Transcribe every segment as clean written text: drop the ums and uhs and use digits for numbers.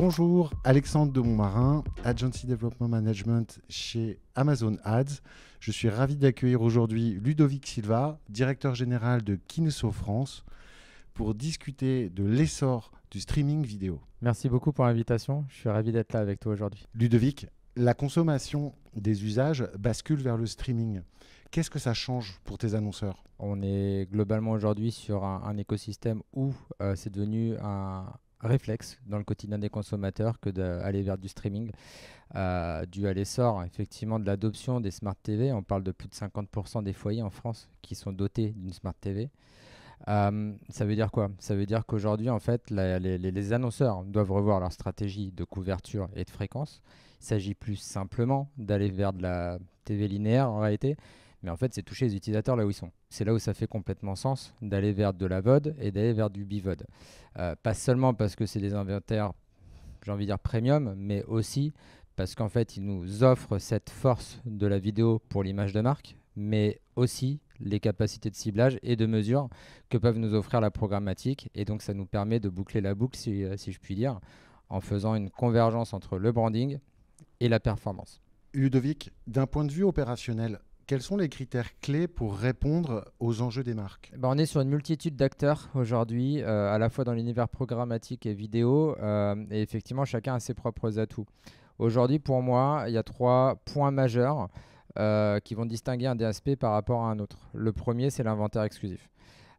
Bonjour, Alexandre de Montmarin, Agency Development Management chez Amazon Ads. Je suis ravi d'accueillir aujourd'hui Ludovic Silva, directeur général de Kineso France, pour discuter de l'essor du streaming vidéo. Merci beaucoup pour l'invitation. Je suis ravi d'être là avec toi aujourd'hui. Ludovic, la consommation des usages bascule vers le streaming. Qu'est-ce que ça change pour tes annonceurs ? On est globalement aujourd'hui sur un écosystème où c'est devenu un réflexe dans le quotidien des consommateurs que d'aller vers du streaming, dû à l'essor effectivement de l'adoption des Smart TV. On parle de plus de 50% des foyers en France qui sont dotés d'une Smart TV. Ça veut dire quoi ? Ça veut dire qu'aujourd'hui, en fait, les annonceurs doivent revoir leur stratégie de couverture et de fréquence. Il s'agit plus simplement d'aller vers de la TV linéaire en réalité, mais en fait, c'est toucher les utilisateurs là où ils sont. C'est là où ça fait complètement sens d'aller vers de la VOD et d'aller vers du BVOD. Pas seulement parce que c'est des inventaires, j'ai envie de dire premium, mais aussi parce qu'en fait, ils nous offrent cette force de la vidéo pour l'image de marque, mais aussi les capacités de ciblage et de mesure que peuvent nous offrir la programmatique. Et donc, ça nous permet de boucler la boucle, si je puis dire, en faisant une convergence entre le branding et la performance. Ludovic, d'un point de vue opérationnel, quels sont les critères clés pour répondre aux enjeux des marques ? On est sur une multitude d'acteurs aujourd'hui, à la fois dans l'univers programmatique et vidéo, et effectivement, chacun a ses propres atouts. Aujourd'hui, pour moi, il y a 3 points majeurs qui vont distinguer un DSP par rapport à un autre. Le premier, c'est l'inventaire exclusif.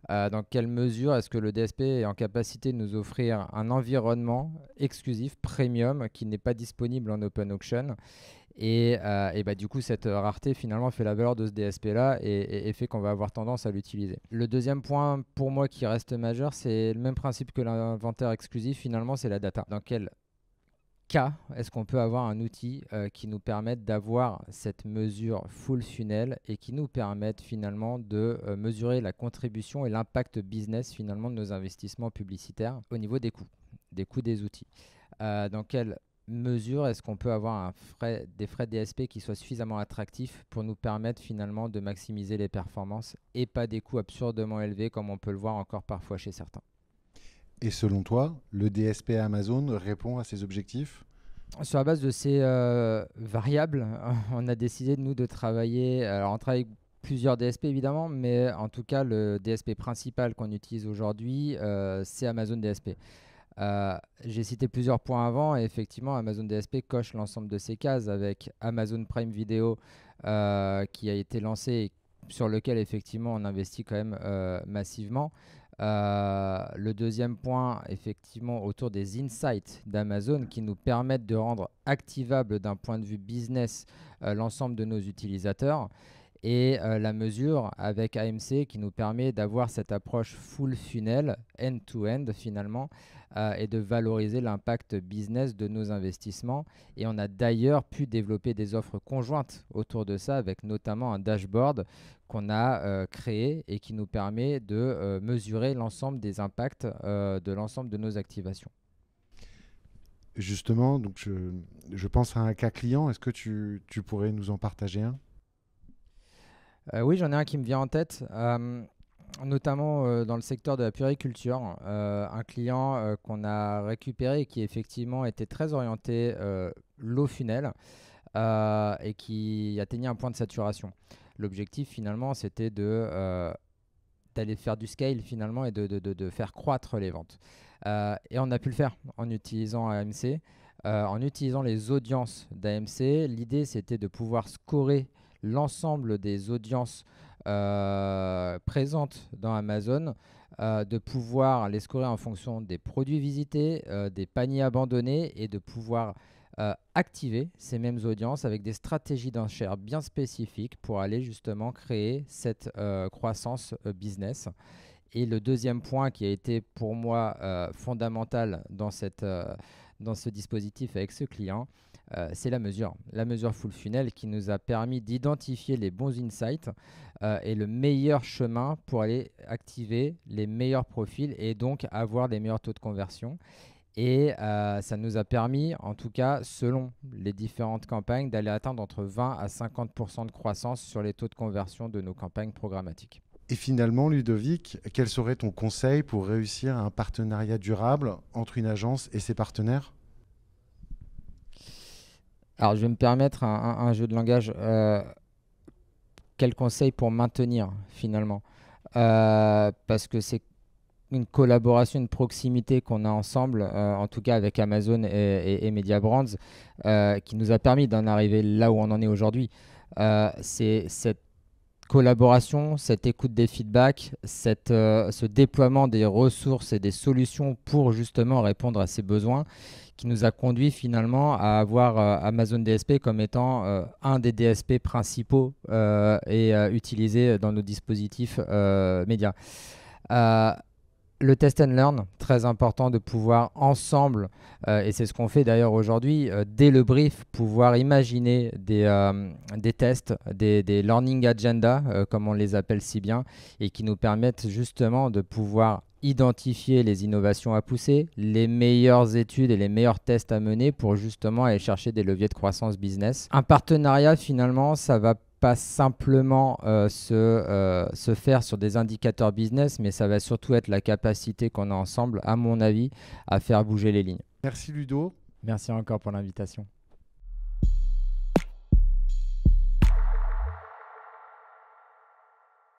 Dans quelle mesure est-ce que le DSP est en capacité de nous offrir un environnement exclusif, premium, qui n'est pas disponible en open auction ? Et du coup, cette rareté finalement fait la valeur de ce DSP-là et fait qu'on va avoir tendance à l'utiliser. Le deuxième point pour moi qui reste majeur, c'est le même principe que l'inventaire exclusif, finalement, c'est la data. Dans quel cas est-ce qu'on peut avoir un outil qui nous permette d'avoir cette mesure full funnel et qui nous permette finalement de mesurer la contribution et l'impact business finalement de nos investissements publicitaires au niveau des coûts des outils. Dans quelle mesure est-ce qu'on peut avoir des frais DSP qui soient suffisamment attractifs pour nous permettre finalement de maximiser les performances et pas des coûts absurdement élevés comme on peut le voir encore parfois chez certains. Et selon toi, le DSP Amazon répond à ces objectifs ? Sur la base de ces variables, on a décidé nous de travailler, alors on travaille avec plusieurs DSP évidemment, mais en tout cas le DSP principal qu'on utilise aujourd'hui, c'est Amazon DSP. J'ai cité plusieurs points avant et effectivement Amazon DSP coche l'ensemble de ces cases avec Amazon Prime Video qui a été lancé et sur lequel effectivement on investit quand même massivement. Le deuxième point, effectivement, autour des insights d'Amazon qui nous permettent de rendre activable d'un point de vue business l'ensemble de nos utilisateurs. Et la mesure avec AMC qui nous permet d'avoir cette approche full funnel, end-to-end finalement, et de valoriser l'impact business de nos investissements. Et on a d'ailleurs pu développer des offres conjointes autour de ça, avec notamment un dashboard qu'on a créé et qui nous permet de mesurer l'ensemble des impacts de l'ensemble de nos activations. Justement, donc je pense à un cas client. Est-ce que tu pourrais nous en partager un ? Oui, j'en ai un qui me vient en tête, notamment dans le secteur de la puériculture. Un client qu'on a récupéré et qui effectivement était très orienté low funnel et qui atteignait un point de saturation. L'objectif finalement, c'était d'aller faire du scale finalement et de faire croître les ventes. Et on a pu le faire en utilisant AMC. En utilisant les audiences d'AMC, l'idée c'était de pouvoir scorer l'ensemble des audiences présentes dans Amazon, de pouvoir les scorer en fonction des produits visités, des paniers abandonnés et de pouvoir activer ces mêmes audiences avec des stratégies d'enchères bien spécifiques pour aller justement créer cette croissance business. Et le deuxième point qui a été pour moi fondamental dans ce dispositif avec ce client, c'est la mesure full funnel qui nous a permis d'identifier les bons insights et le meilleur chemin pour aller activer les meilleurs profils et donc avoir les meilleurs taux de conversion. Et ça nous a permis, en tout cas, selon les différentes campagnes, d'aller atteindre entre 20 à 50% de croissance sur les taux de conversion de nos campagnes programmatiques. Et finalement, Ludovic, quel serait ton conseil pour réussir un partenariat durable entre une agence et ses partenaires ? Alors, je vais me permettre un jeu de langage. Quel conseil pour maintenir finalement? Parce que c'est une collaboration, une proximité qu'on a ensemble, en tout cas avec Amazon et Media Brands, qui nous a permis d'en arriver là où on en est aujourd'hui. C'est cette collaboration, cette écoute des feedbacks, ce déploiement des ressources et des solutions pour justement répondre à ces besoins qui nous a conduit finalement à avoir Amazon DSP comme étant un des DSP principaux et utilisés dans nos dispositifs médias. Euh, le test and learn, très important de pouvoir ensemble, et c'est ce qu'on fait d'ailleurs aujourd'hui, dès le brief, pouvoir imaginer des tests, des learning agenda, comme on les appelle si bien, et qui nous permettent justement de pouvoir identifier les innovations à pousser, les meilleures études et les meilleurs tests à mener pour justement aller chercher des leviers de croissance business. Un partenariat, finalement, ça va pas simplement se faire sur des indicateurs business, mais ça va surtout être la capacité qu'on a ensemble, à mon avis, à faire bouger les lignes. Merci Ludo. Merci encore pour l'invitation.